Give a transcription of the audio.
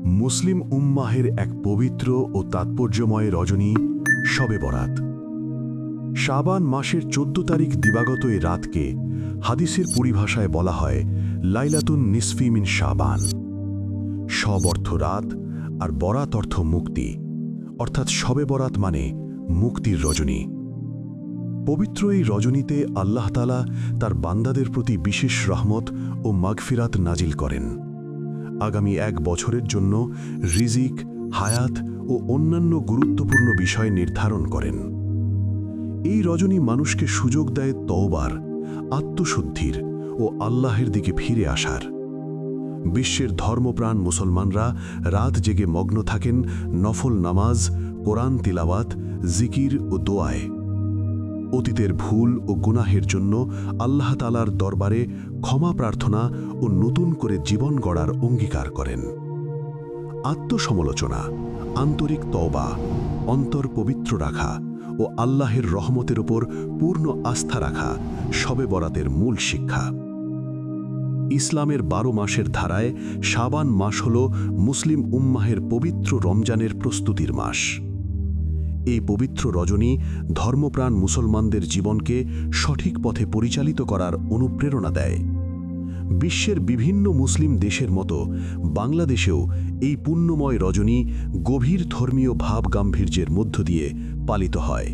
মুসলিম উম্মাহের এক পবিত্র ও তাৎপর্যময় রজনী শবে বরাত। শাবান মাসের ১৪ তারিখ দিবাগত এই রাতকে হাদিসের পরিভাষায় বলা হয় লাইলাতুন নিসফি মিন শাবান। শব অর্থ রাত আর বরাত অর্থ মুক্তি, অর্থাৎ শবে বরাত মানে মুক্তির রজনী। পবিত্র এই রজনীতে আল্লাহ তাআলা তার বান্দাদের প্রতি বিশেষ রহমত ও মাগফিরাত নাজিল করেন। আগামী ১ বছরের জন্য রিজিক, হায়াত ও অন্যান্য গুরুত্বপূর্ণ বিষয় নির্ধারণ করেন। এই রজনী মানুষকে সুযোগ দেয় তওবার, আত্মশুদ্ধির ও আল্লাহের দিকে ফিরে আসার। বিশ্বের ধর্মপ্রাণ মুসলমানরা রাত জেগে মগ্ন থাকেন নফল নামাজ, কোরআন তিলাওয়াত, জিকির ও দোয়ায়। অতীতের ভুল ও গুনাহের জন্য আল্লাহ তাআলার দরবারে ক্ষমা প্রার্থনা ও নতুন করে জীবন গড়ার অঙ্গীকার করেন। আত্মসমালোচনা, আন্তরিক তওবা, অন্তর পবিত্র রাখা ও আল্লাহের রহমতের ওপর পূর্ণ আস্থা রাখা শবে বরাতের মূল শিক্ষা। ইসলামের ১২ মাসের ধারায় শাবান মাস হল মুসলিম উম্মাহের পবিত্র রমজানের প্রস্তুতির মাস। এই পবিত্র রজনী ধর্মপ্রাণ মুসলমানদের জীবনকে সঠিক পথে পরিচালিত করার অনুপ্রেরণা দেয়। বিশ্বের বিভিন্ন মুসলিম দেশের মতো বাংলাদেশেও এই পুণ্যময় রজনী গভীর ধর্মীয় ভাবগাম্ভীর্যের মধ্য দিয়ে পালিত হয়।